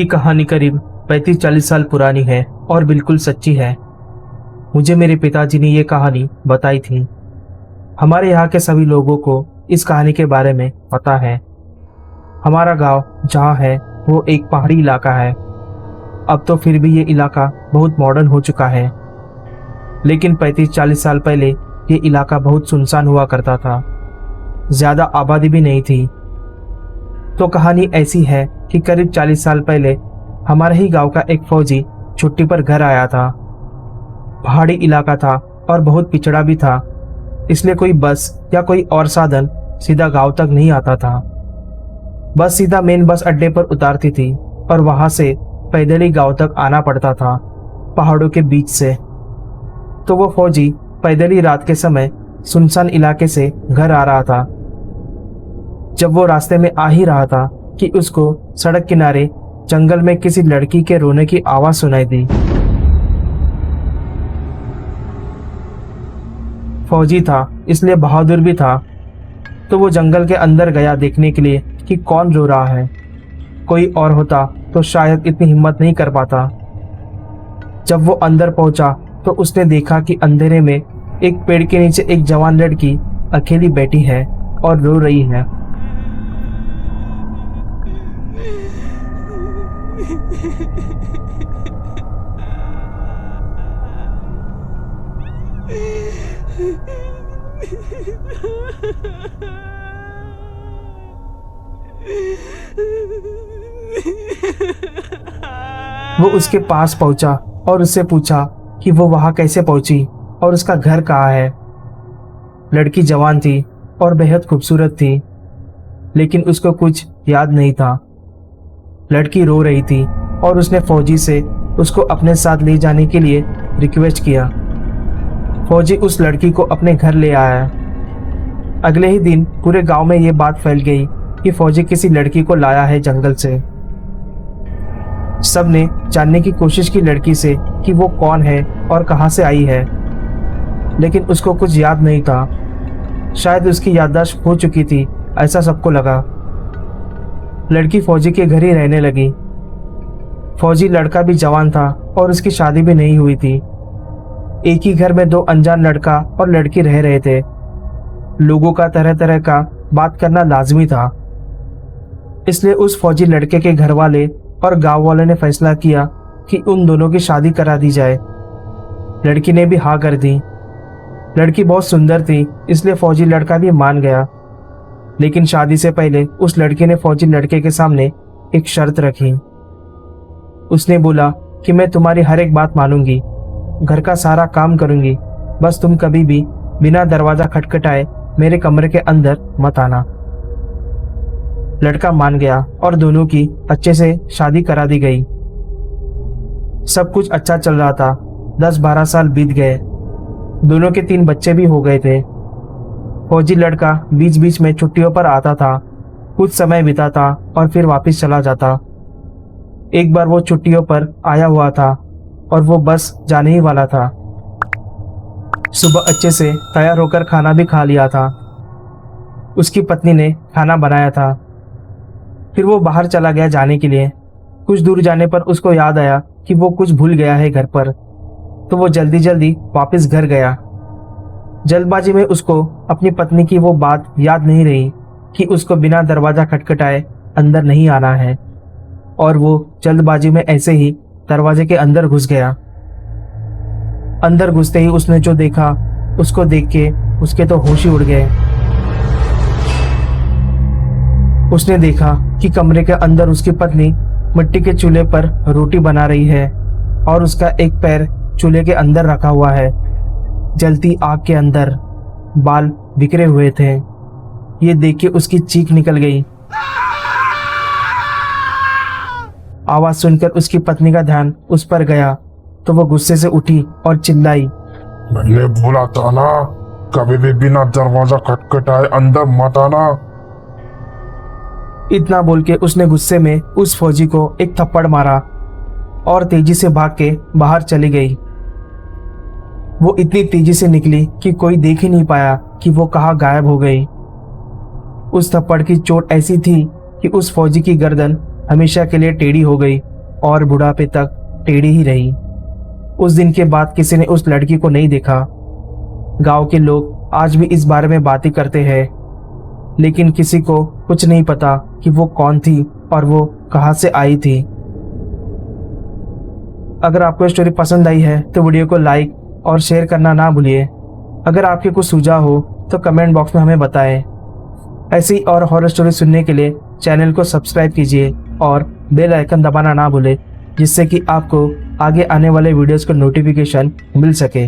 ये कहानी करीब 35-40 साल पुरानी है और बिल्कुल सच्ची है। मुझे मेरे पिताजी ने ये कहानी बताई थी। हमारे यहाँ के सभी लोगों को इस कहानी के बारे में पता है। हमारा गांव जहाँ है वो एक पहाड़ी इलाका है। अब तो फिर भी ये इलाका बहुत मॉडर्न हो चुका है, लेकिन 35-40 साल पहले ये इलाका बहुत सुनसान हुआ करता था। ज़्यादा आबादी भी नहीं थी। तो कहानी ऐसी है कि करीब 40 साल पहले हमारे ही गांव का एक फौजी छुट्टी पर घर आया था। पहाड़ी इलाका था और बहुत पिछड़ा भी था, इसलिए कोई बस या कोई और साधन सीधा गांव तक नहीं आता था। बस सीधा मेन बस अड्डे पर उतारती थी और वहां से पैदल ही गांव तक आना पड़ता था, पहाड़ों के बीच से। तो वो फौजी पैदल ही रात के समय सुनसान इलाके से घर आ रहा था। जब वो रास्ते में आ ही रहा था कि उसको सड़क किनारे जंगल में किसी लड़की के रोने की आवाज सुनाई दी। फौजी था इसलिए बहादुर भी था, तो वो जंगल के अंदर गया देखने के लिए कि कौन रो रहा है। कोई और होता तो शायद इतनी हिम्मत नहीं कर पाता। जब वो अंदर पहुंचा तो उसने देखा कि अंधेरे में एक पेड़ के नीचे एक जवान लड़की अकेली बैठी है और रो रही है। वो उसके पास पहुंचा और उससे पूछा कि वो वहां कैसे पहुंची और उसका घर कहाँ है। लड़की जवान थी और बेहद खूबसूरत थी, लेकिन उसको कुछ याद नहीं था। लड़की रो रही थी और उसने फौजी से उसको अपने साथ ले जाने के लिए रिक्वेस्ट किया। फौजी उस लड़की को अपने घर ले आया। अगले ही दिन पूरे गांव में ये बात फैल गई कि फौजी किसी लड़की को लाया है जंगल से। सबने जानने की कोशिश की लड़की से कि वो कौन है और कहां से आई है, लेकिन उसको कुछ याद नहीं था। शायद उसकी याददाश्त खो चुकी थी, ऐसा सबको लगा। लड़की फौजी के घर ही रहने लगी। फौजी लड़का भी जवान था और उसकी शादी भी नहीं हुई थी। एक ही घर में दो अनजान लड़का और लड़की रह रहे थे। लोगों का तरह तरह का बात करना लाजमी था, इसलिए उस फौजी लड़के के घर वाले और गांव वालों ने फैसला किया कि उन दोनों की शादी करा दी जाए। लड़की ने भी हाँ कर दी। लड़की बहुत सुंदर थी, इसलिए फौजी लड़का भी मान गया। लेकिन शादी से पहले उस लड़की ने फौजी लड़के के सामने एक शर्त रखी। उसने बोला कि मैं तुम्हारी हर एक बात मानूंगी, घर का सारा काम करूंगी, बस तुम कभी भी बिना दरवाजा खटखटाए मेरे कमरे के अंदर मत आना। लड़का मान गया और दोनों की अच्छे से शादी करा दी गई। सब कुछ अच्छा चल रहा था। 10-12 साल बीत गए। दोनों के 3 बच्चे भी हो गए थे। फौजी लड़का बीच बीच में छुट्टियों पर आता था, कुछ समय बिताता और फिर वापस चला जाता। एक बार वो छुट्टियों पर आया हुआ था और वो बस जाने ही वाला था। सुबह अच्छे से तैयार होकर खाना भी खा लिया था। उसकी पत्नी ने खाना बनाया था। फिर वो बाहर चला गया जाने के लिए। कुछ दूर जाने पर उसको याद आया कि वो कुछ भूल गया है घर पर, तो वो जल्दी जल्दी वापस घर गया। जल्दबाजी में उसको अपनी पत्नी की वो बात याद नहीं रही कि उसको बिना दरवाजा खटखटाए अंदर नहीं आना है, और वो जल्दबाजी में ऐसे ही दरवाजे के अंदर घुस गया। अंदर घुसते ही उसने जो देखा, उसको देख के उसके तो होश ही उड़ गए। उसने देखा कि कमरे के अंदर उसकी पत्नी मिट्टी के चूल्हे पर रोटी बना रही है और उसका एक पैर चूल्हे के अंदर रखा हुआ है। जलती आग के अंदर बाल बिखरे हुए थे। ये देख के उसकी चीख निकल गई। आवाज सुनकर उसकी पत्नी का ध्यान उस पर गया, तो वो गुस्से से उठी और चिल्लाई, मैंने बोला था ना, कभी भी बिना दरवाजा खटखटाए अंदर मत आना। इतना बोल के उसने गुस्से में उस फौजी को एक थप्पड़ मारा और तेजी से भाग के बाहर चली गई। वो इतनी तेजी से निकली कि कोई देख ही नहीं पाया कि वो कहाँ गायब हो गई। उस थप्पड़ की चोट ऐसी थी कि उस फौजी की गर्दन हमेशा के लिए टेढ़ी हो गई और बुढ़ापे तक टेढ़ी ही रही। उस दिन के बाद किसी ने उस लड़की को नहीं देखा। गांव के लोग आज भी इस बारे में बातें करते हैं, लेकिन किसी को कुछ नहीं पता कि वो कौन थी और वो कहां से आई थी। अगर आपको स्टोरी पसंद आई है तो वीडियो को लाइक और शेयर करना ना भूलिए। अगर आपके कुछ सुझाव हो तो कमेंट बॉक्स में हमें बताएं। ऐसी और हॉरर स्टोरी सुनने के लिए चैनल को सब्सक्राइब कीजिए और बेल आइकन दबाना ना भूलें, जिससे कि आपको आगे आने वाले वीडियोस का नोटिफिकेशन मिल सके।